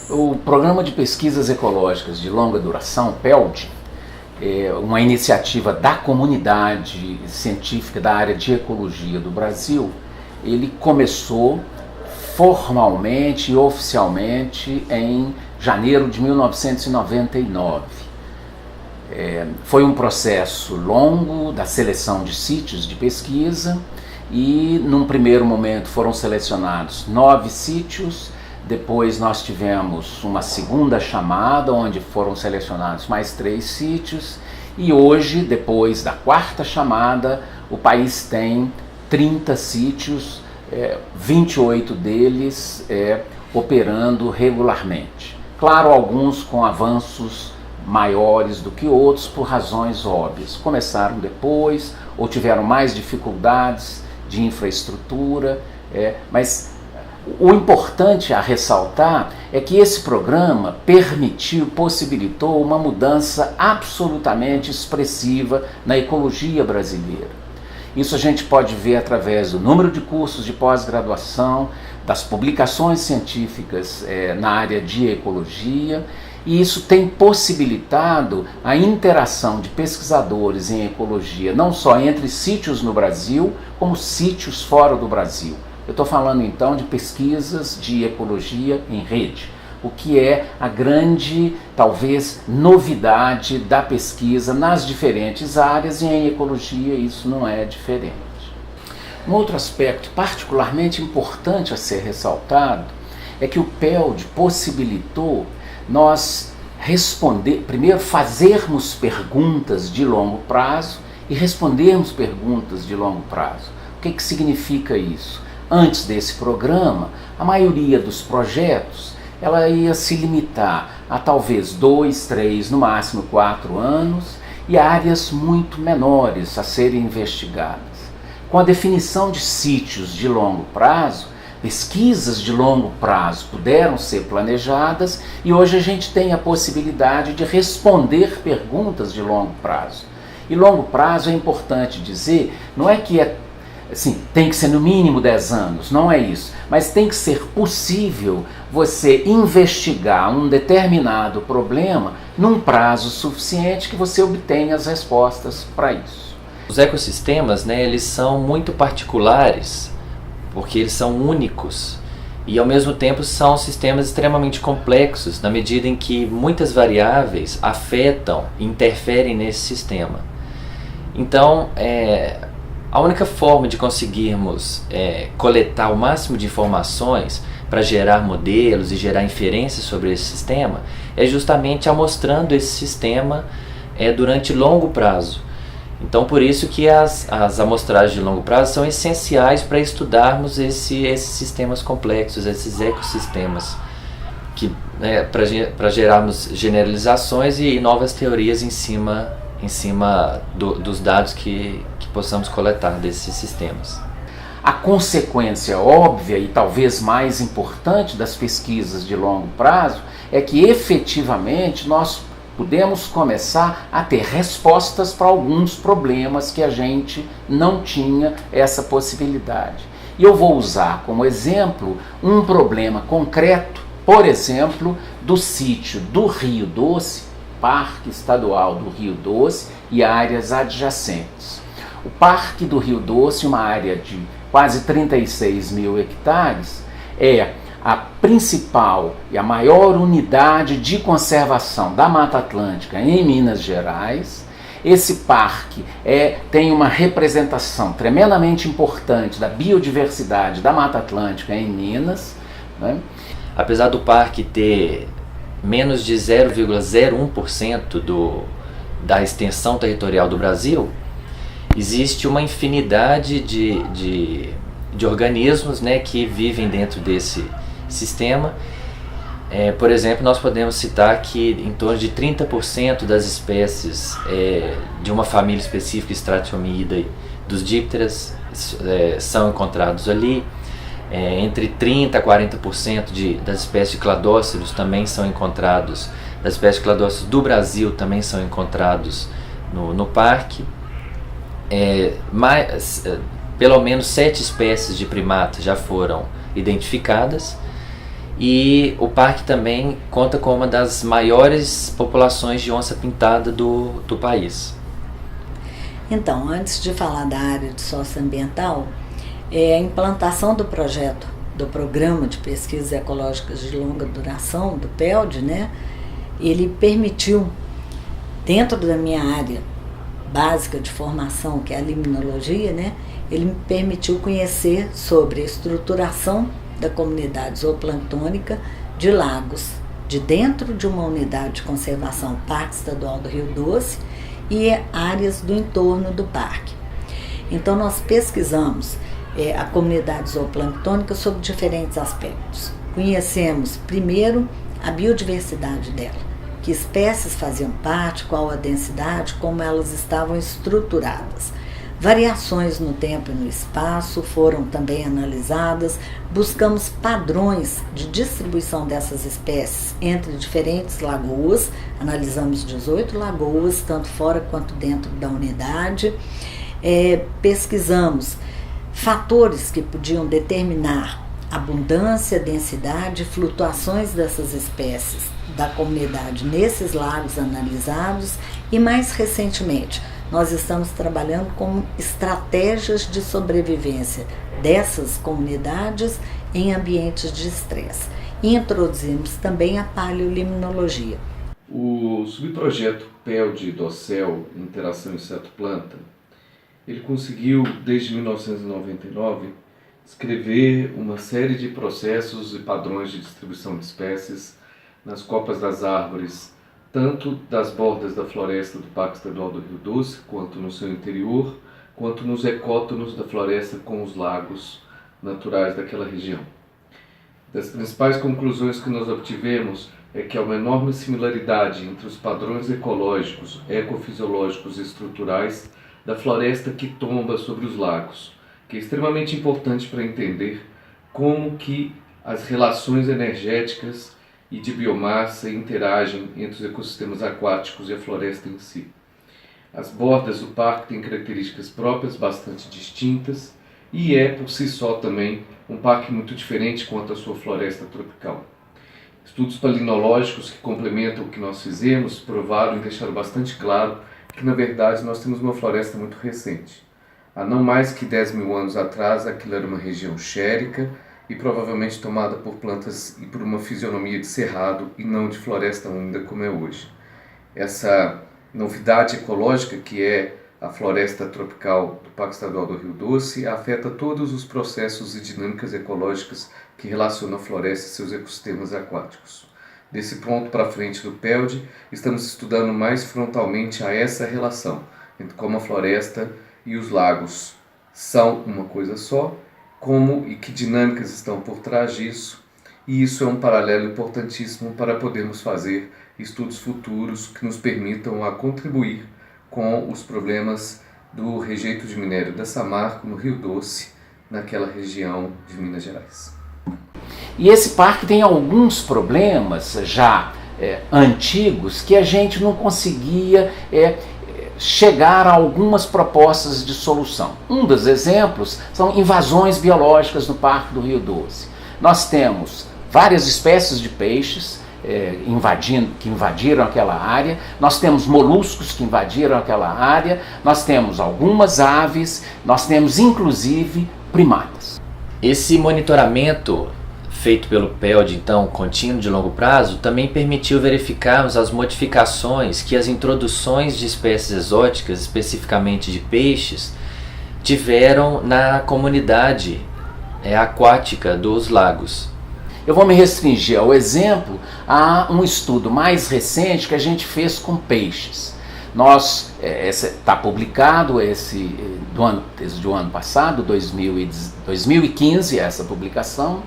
O Programa de Pesquisas Ecológicas de Longa Duração, PELD, é uma iniciativa da comunidade científica da área de ecologia do Brasil. Ele começou formalmente e oficialmente em janeiro de 1999. Foi um processo longo da seleção de sítios de pesquisa e, num primeiro momento, foram selecionados 9 sítios. Depois nós tivemos uma segunda chamada, onde foram selecionados mais 3 sítios, e hoje, depois da 4ª chamada, o país tem 30 sítios, 28 deles operando regularmente. Claro, alguns com avanços maiores do que outros, por razões óbvias. Começaram depois, ou tiveram mais dificuldades de infraestrutura, mas o importante a ressaltar é que esse programa possibilitou uma mudança absolutamente expressiva na ecologia brasileira. Isso a gente pode ver através do número de cursos de pós-graduação, das publicações científicas na área de ecologia, e isso tem possibilitado a interação de pesquisadores em ecologia, não só entre sítios no Brasil, como sítios fora do Brasil. Eu estou falando então de pesquisas de ecologia em rede, o que é a grande, talvez, novidade da pesquisa nas diferentes áreas, e em ecologia isso não é diferente. Um outro aspecto particularmente importante a ser ressaltado é que o PELD possibilitou nós primeiro fazermos perguntas de longo prazo e respondermos perguntas de longo prazo. O que significa isso? Antes desse programa, a maioria dos projetos ela ia se limitar a talvez 2, 3, no máximo 4 anos, e áreas muito menores a serem investigadas. Com a definição de sítios de longo prazo, pesquisas de longo prazo puderam ser planejadas, e hoje a gente tem a possibilidade de responder perguntas de longo prazo. E longo prazo é importante dizer, não é que tem que ser no mínimo 10 anos, não é isso, mas tem que ser possível você investigar um determinado problema num prazo suficiente que você obtenha as respostas para isso. Os ecossistemas, eles são muito particulares, porque eles são únicos e ao mesmo tempo são sistemas extremamente complexos, na medida em que muitas variáveis afetam e interferem nesse sistema. Então, a única forma de conseguirmos coletar o máximo de informações para gerar modelos e gerar inferências sobre esse sistema é justamente amostrando esse sistema durante longo prazo. Então, por isso que as amostragens de longo prazo são essenciais para estudarmos esses sistemas complexos, esses ecossistemas, para gerarmos generalizações e novas teorias em cima dos dados que possamos coletar desses sistemas. A consequência óbvia e talvez mais importante das pesquisas de longo prazo é que efetivamente nós podemos começar a ter respostas para alguns problemas que a gente não tinha essa possibilidade. E eu vou usar como exemplo um problema concreto, por exemplo, do sítio do Rio Doce, Parque Estadual do Rio Doce e áreas adjacentes. O Parque do Rio Doce, uma área de quase 36 mil hectares, é a principal e a maior unidade de conservação da Mata Atlântica em Minas Gerais. Esse parque tem uma representação tremendamente importante da biodiversidade da Mata Atlântica em Minas, Apesar do parque ter menos de 0,01% da extensão territorial do Brasil, existe uma infinidade de organismos que vivem dentro desse sistema. Por exemplo, nós podemos citar que em torno de 30% das espécies de uma família específica, Stratiomyidae, dos dípteras, são encontrados ali. Entre 30% a 40% das espécies de cladóceros também são encontrados, das espécies de cladóceros do Brasil também são encontrados no parque. Pelo menos 7 espécies de primatas já foram identificadas, E o parque também conta com uma das maiores populações de onça-pintada do país. Então, antes de falar da área de socioambiental, a implantação do projeto, do Programa de Pesquisas Ecológicas de Longa Duração, do PELD, né, ele permitiu, dentro da minha área básica de formação, que é a limnologia, né, ele me permitiu conhecer sobre a estruturação da comunidade zooplantônica de lagos, de dentro de uma unidade de conservação Parque Estadual do Rio Doce e áreas do entorno do parque. Então nós pesquisamos a comunidade zooplantônica sobre diferentes aspectos. Conhecemos primeiro a biodiversidade dela, que espécies faziam parte, qual a densidade, como elas estavam estruturadas. Variações no tempo e no espaço foram também analisadas. Buscamos padrões de distribuição dessas espécies entre diferentes lagoas. Analisamos 18 lagoas, tanto fora quanto dentro da unidade. Pesquisamos fatores que podiam determinar abundância, densidade, flutuações dessas espécies da comunidade nesses lagos analisados. E mais recentemente, nós estamos trabalhando com estratégias de sobrevivência dessas comunidades em ambientes de estresse. E introduzimos também a paleolimnologia. O subprojeto PELD do CEL, Interação Inseto-Planta, ele conseguiu, desde 1999, escrever uma série de processos e padrões de distribuição de espécies nas copas das árvores, tanto das bordas da floresta do Parque Estadual do Rio Doce, quanto no seu interior, quanto nos ecótonos da floresta com os lagos naturais daquela região. Das principais conclusões que nós obtivemos é que há uma enorme similaridade entre os padrões ecológicos, ecofisiológicos e estruturais da floresta que tomba sobre os lagos, que é extremamente importante para entender como que as relações energéticas e de biomassa interagem entre os ecossistemas aquáticos e a floresta em si. As bordas do parque têm características próprias bastante distintas e é, por si só, também um parque muito diferente quanto à sua floresta tropical. Estudos palinológicos que complementam o que nós fizemos provaram e deixaram bastante claro que, na verdade, nós temos uma floresta muito recente. Há não mais que 10 mil anos atrás, aquilo era uma região xérica e provavelmente tomada por plantas e por uma fisionomia de cerrado e não de floresta úmida como é hoje. Essa novidade ecológica que é a floresta tropical do Parque Estadual do Rio Doce afeta todos os processos e dinâmicas ecológicas que relacionam a floresta e seus ecossistemas aquáticos. Desse ponto para frente do PELD, estamos estudando mais frontalmente a essa relação entre como a floresta e os lagos são uma coisa só, como e que dinâmicas estão por trás disso, e isso é um paralelo importantíssimo para podermos fazer estudos futuros que nos permitam a contribuir com os problemas do rejeito de minério da Samarco no Rio Doce, naquela região de Minas Gerais. E esse parque tem alguns problemas já antigos que a gente não conseguia chegar a algumas propostas de solução. Um dos exemplos são invasões biológicas no Parque do Rio Doce. Nós temos várias espécies de peixes que invadiram aquela área, nós temos moluscos que invadiram aquela área, nós temos algumas aves, nós temos inclusive primatas. Esse monitoramento feito pelo PELD, então, contínuo de longo prazo, também permitiu verificarmos as modificações que as introduções de espécies exóticas, especificamente de peixes, tiveram na comunidade aquática dos lagos. Eu vou me restringir ao exemplo a um estudo mais recente que a gente fez com peixes. Está publicado desde o ano passado, 2015, essa publicação.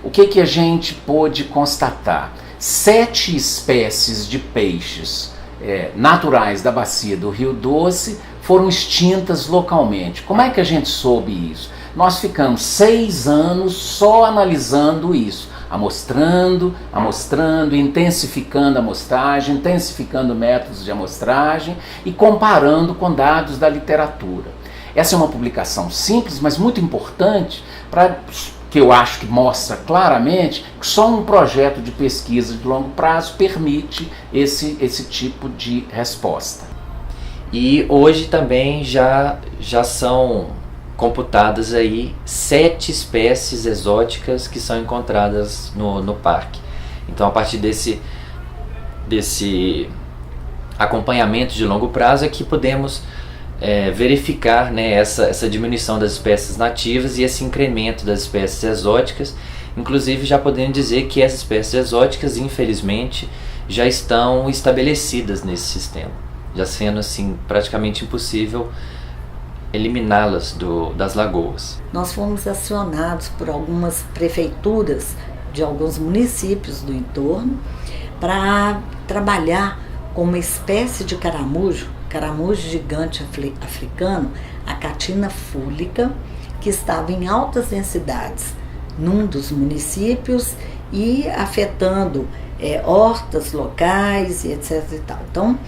O que a gente pôde constatar? 7 espécies de peixes naturais da bacia do Rio Doce foram extintas localmente. Como é que a gente soube isso? Nós ficamos 6 anos só analisando isso, amostrando, intensificando a amostragem, intensificando métodos de amostragem e comparando com dados da literatura. Essa é uma publicação simples, mas muito importante para que eu acho que mostra claramente que só um projeto de pesquisa de longo prazo permite esse tipo de resposta. E hoje também já são computadas aí 7 espécies exóticas que são encontradas no parque. Então, a partir desse acompanhamento de longo prazo é que podemos verificar, né, essa diminuição das espécies nativas e esse incremento das espécies exóticas, inclusive já podendo dizer que essas espécies exóticas, infelizmente, já estão estabelecidas nesse sistema, já sendo assim praticamente impossível eliminá-las das lagoas. Nós fomos acionados por algumas prefeituras de alguns municípios do entorno para trabalhar com uma espécie de caramujo gigante africano, a Acatina fúlica, que estava em altas densidades num dos municípios e afetando hortas locais e etc. e tal. Então,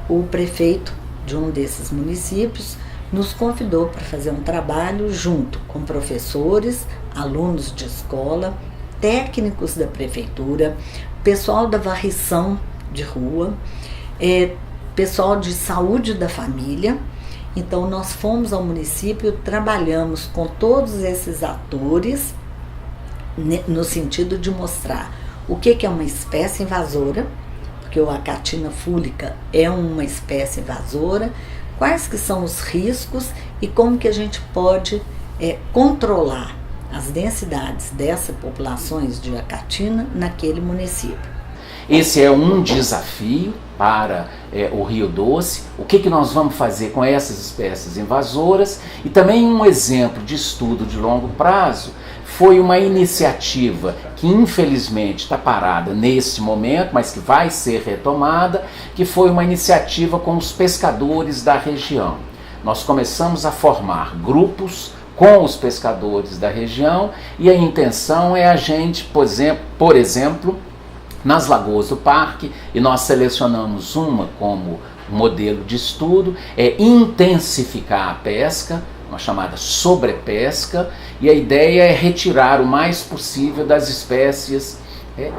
o prefeito de um desses municípios nos convidou para fazer um trabalho junto com professores, alunos de escola, técnicos da prefeitura, pessoal da varrição de rua, pessoal de saúde da família. Então nós fomos ao município, trabalhamos com todos esses atores no sentido de mostrar o que é uma espécie invasora, porque a Acatina fúlica é uma espécie invasora, quais que são os riscos e como que a gente pode controlar as densidades dessas populações de acatina naquele município. Esse é um desafio para o Rio Doce. O que nós vamos fazer com essas espécies invasoras? E também um exemplo de estudo de longo prazo foi uma iniciativa que infelizmente está parada nesse momento, mas que vai ser retomada, que foi uma iniciativa com os pescadores da região. Nós começamos a formar grupos com os pescadores da região e a intenção é a gente, por exemplo, nas lagoas do parque, e nós selecionamos uma como modelo de estudo, é intensificar a pesca, uma chamada sobrepesca, e a ideia é retirar o mais possível das espécies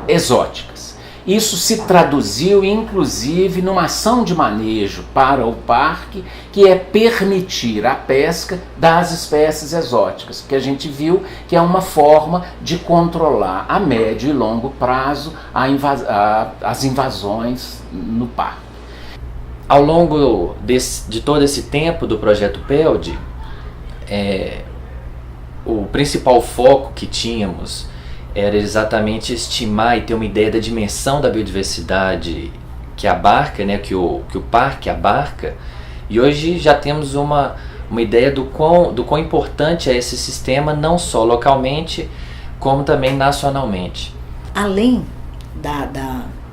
exóticas. Isso se traduziu inclusive numa ação de manejo para o parque, que é permitir a pesca das espécies exóticas, que a gente viu que é uma forma de controlar a médio e longo prazo as invasões no parque. Ao longo de todo esse tempo do projeto PELD, o principal foco que tínhamos era exatamente estimar e ter uma ideia da dimensão da biodiversidade que abarca, né, que o parque abarca, e hoje já temos uma ideia do quão importante é esse sistema, não só localmente, como também nacionalmente. Além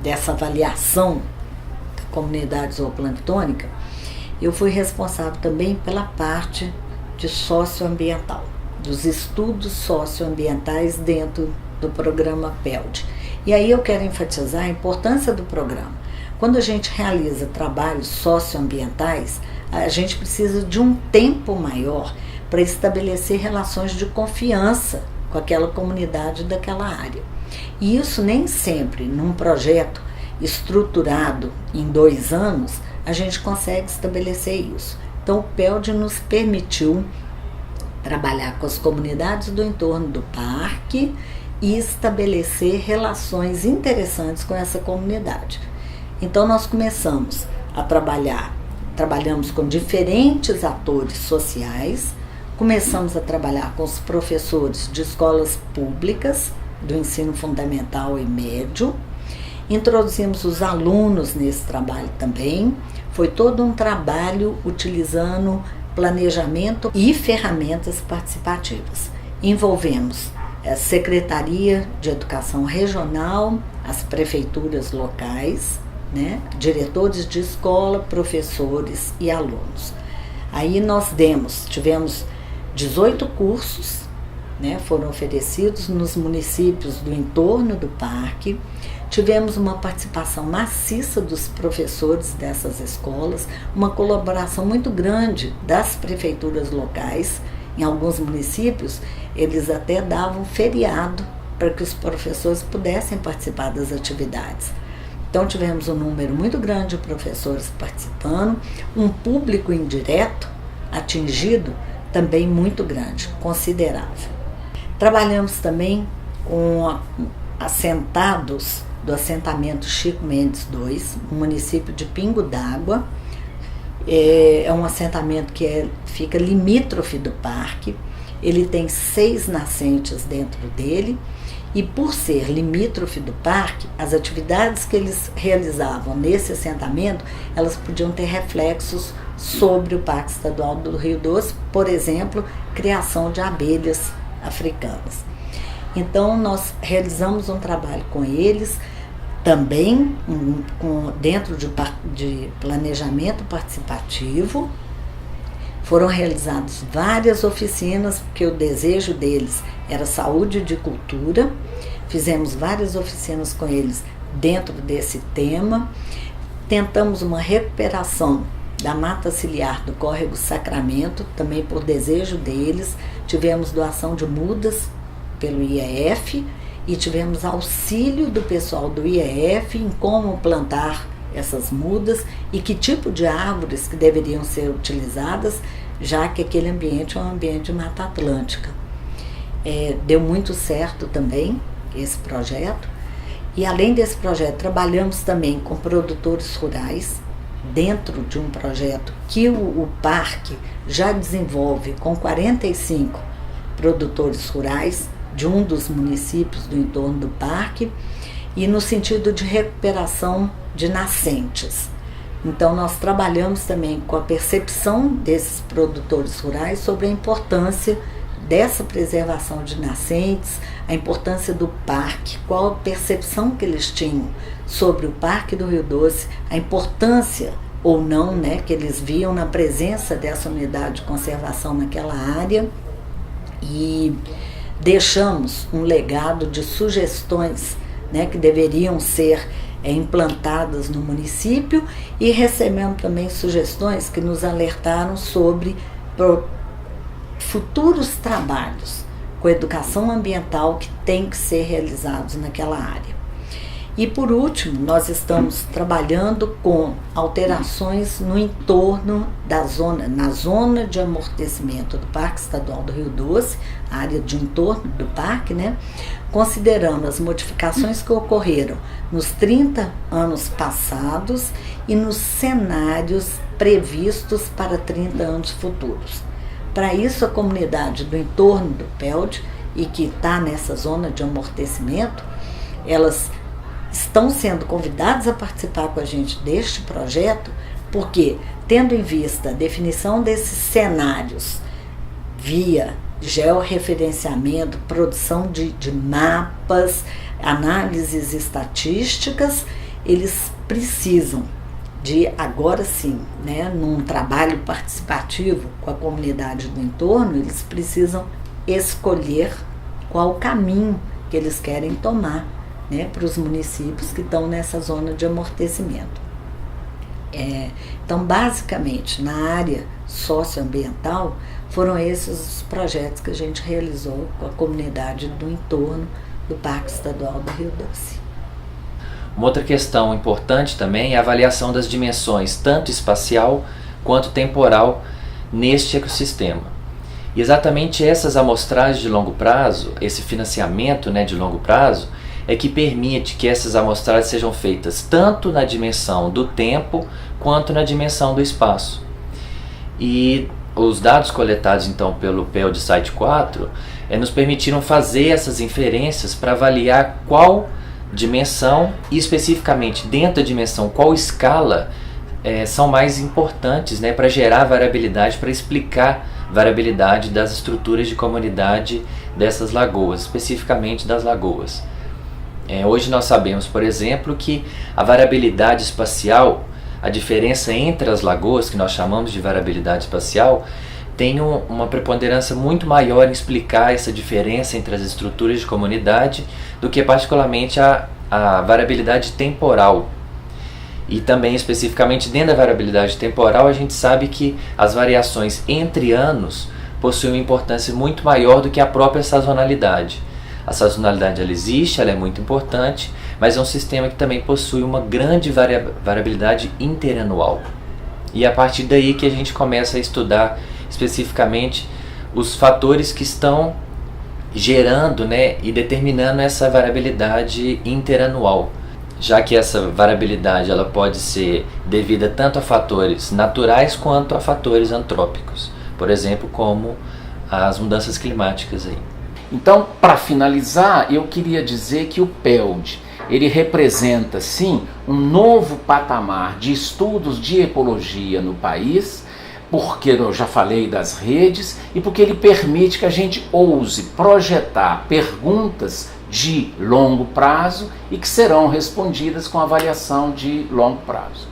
dessa avaliação da comunidade zooplânctônica, eu fui responsável também pela parte de socioambiental, dos estudos socioambientais dentro do programa PELD. E aí eu quero enfatizar a importância do programa. Quando a gente realiza trabalhos socioambientais, a gente precisa de um tempo maior para estabelecer relações de confiança com aquela comunidade daquela área. E isso nem sempre, num projeto estruturado em 2 anos, a gente consegue estabelecer isso. Então o PELD nos permitiu trabalhar com as comunidades do entorno do parque e estabelecer relações interessantes com essa comunidade. Então nós começamos a trabalhamos com diferentes atores sociais, começamos a trabalhar com os professores de escolas públicas do ensino fundamental e médio, introduzimos os alunos nesse trabalho também. Foi todo um trabalho utilizando planejamento e ferramentas participativas. Envolvemos a Secretaria de Educação Regional, as prefeituras locais, né, diretores de escola, professores e alunos. Aí nós tivemos 18 cursos, né, foram oferecidos nos municípios do entorno do parque. Tivemos uma participação maciça dos professores dessas escolas, uma colaboração muito grande das prefeituras locais, Em alguns municípios, eles até davam feriado para que os professores pudessem participar das atividades. Então tivemos um número muito grande de professores participando, um público indireto atingido também muito grande, considerável. Trabalhamos também com assentados do assentamento Chico Mendes II, no município de Pingo d'Água. É um assentamento que fica limítrofe do parque. Ele tem 6 nascentes dentro dele e, por ser limítrofe do parque, as atividades que eles realizavam nesse assentamento, elas podiam ter reflexos sobre o Parque Estadual do Rio Doce, por exemplo, criação de abelhas africanas. Então nós realizamos um trabalho com eles, também dentro de planejamento participativo. Foram realizadas várias oficinas, porque o desejo deles era saúde e cultura. Fizemos várias oficinas com eles dentro desse tema. Tentamos uma recuperação da mata ciliar do Córrego Sacramento, também por desejo deles. Tivemos doação de mudas pelo IEF e tivemos auxílio do pessoal do IEF em como plantar essas mudas e que tipo de árvores que deveriam ser utilizadas, já que aquele ambiente é um ambiente de Mata Atlântica. Deu muito certo também esse projeto. E além desse projeto, trabalhamos também com produtores rurais, dentro de um projeto que o parque já desenvolve com 45 produtores rurais de um dos municípios do entorno do parque, e no sentido de recuperação de nascentes. Então nós trabalhamos também com a percepção desses produtores rurais sobre a importância dessa preservação de nascentes, a importância do parque, qual a percepção que eles tinham sobre o Parque do Rio Doce, a importância ou não, né, que eles viam na presença dessa unidade de conservação naquela área. E deixamos um legado de sugestões, né, que deveriam ser implantadas no município, e recebemos também sugestões que nos alertaram sobre futuros trabalhos com educação ambiental que tem que ser realizados naquela área. E por último, nós estamos trabalhando com alterações no entorno na zona de amortecimento do Parque Estadual do Rio Doce, a área de entorno do parque, né? Considerando as modificações que ocorreram nos 30 anos passados e nos cenários previstos para 30 anos futuros. Para isso, a comunidade do entorno do PELD, e que está nessa zona de amortecimento, elas estão sendo convidados a participar com a gente deste projeto, porque, tendo em vista a definição desses cenários via georreferenciamento, produção de mapas, análises estatísticas, eles precisam de, agora sim, né, num trabalho participativo com a comunidade do entorno, eles precisam escolher qual o caminho que eles querem tomar, né, para os municípios que estão nessa zona de amortecimento. Então, basicamente, na área socioambiental, foram esses os projetos que a gente realizou com a comunidade do entorno do Parque Estadual do Rio Doce. Uma outra questão importante também é a avaliação das dimensões, tanto espacial quanto temporal, neste ecossistema. E exatamente essas amostragens de longo prazo, esse financiamento, né, de longo prazo, é que permite que essas amostragens sejam feitas tanto na dimensão do tempo quanto na dimensão do espaço. E os dados coletados então pelo PELD Site 4 nos permitiram fazer essas inferências para avaliar qual dimensão e especificamente dentro da dimensão qual escala são mais importantes, né, para gerar variabilidade, para explicar variabilidade das estruturas de comunidade dessas lagoas, especificamente das lagoas. Hoje nós sabemos, por exemplo, que a variabilidade espacial, a diferença entre as lagoas, que nós chamamos de variabilidade espacial, tem uma preponderância muito maior em explicar essa diferença entre as estruturas de comunidade do que particularmente a variabilidade temporal. E também especificamente dentro da variabilidade temporal a gente sabe que as variações entre anos possui uma importância muito maior do que a própria sazonalidade. A sazonalidade ela existe, ela é muito importante, mas é um sistema que também possui uma grande variabilidade interanual. E é a partir daí que a gente começa a estudar especificamente os fatores que estão gerando, né, e determinando essa variabilidade interanual, já que essa variabilidade ela pode ser devida tanto a fatores naturais quanto a fatores antrópicos, por exemplo, como as mudanças climáticas aí. Então, para finalizar, eu queria dizer que o PELD, ele representa, sim, um novo patamar de estudos de ecologia no país, porque eu já falei das redes e porque ele permite que a gente ouse projetar perguntas de longo prazo e que serão respondidas com avaliação de longo prazo.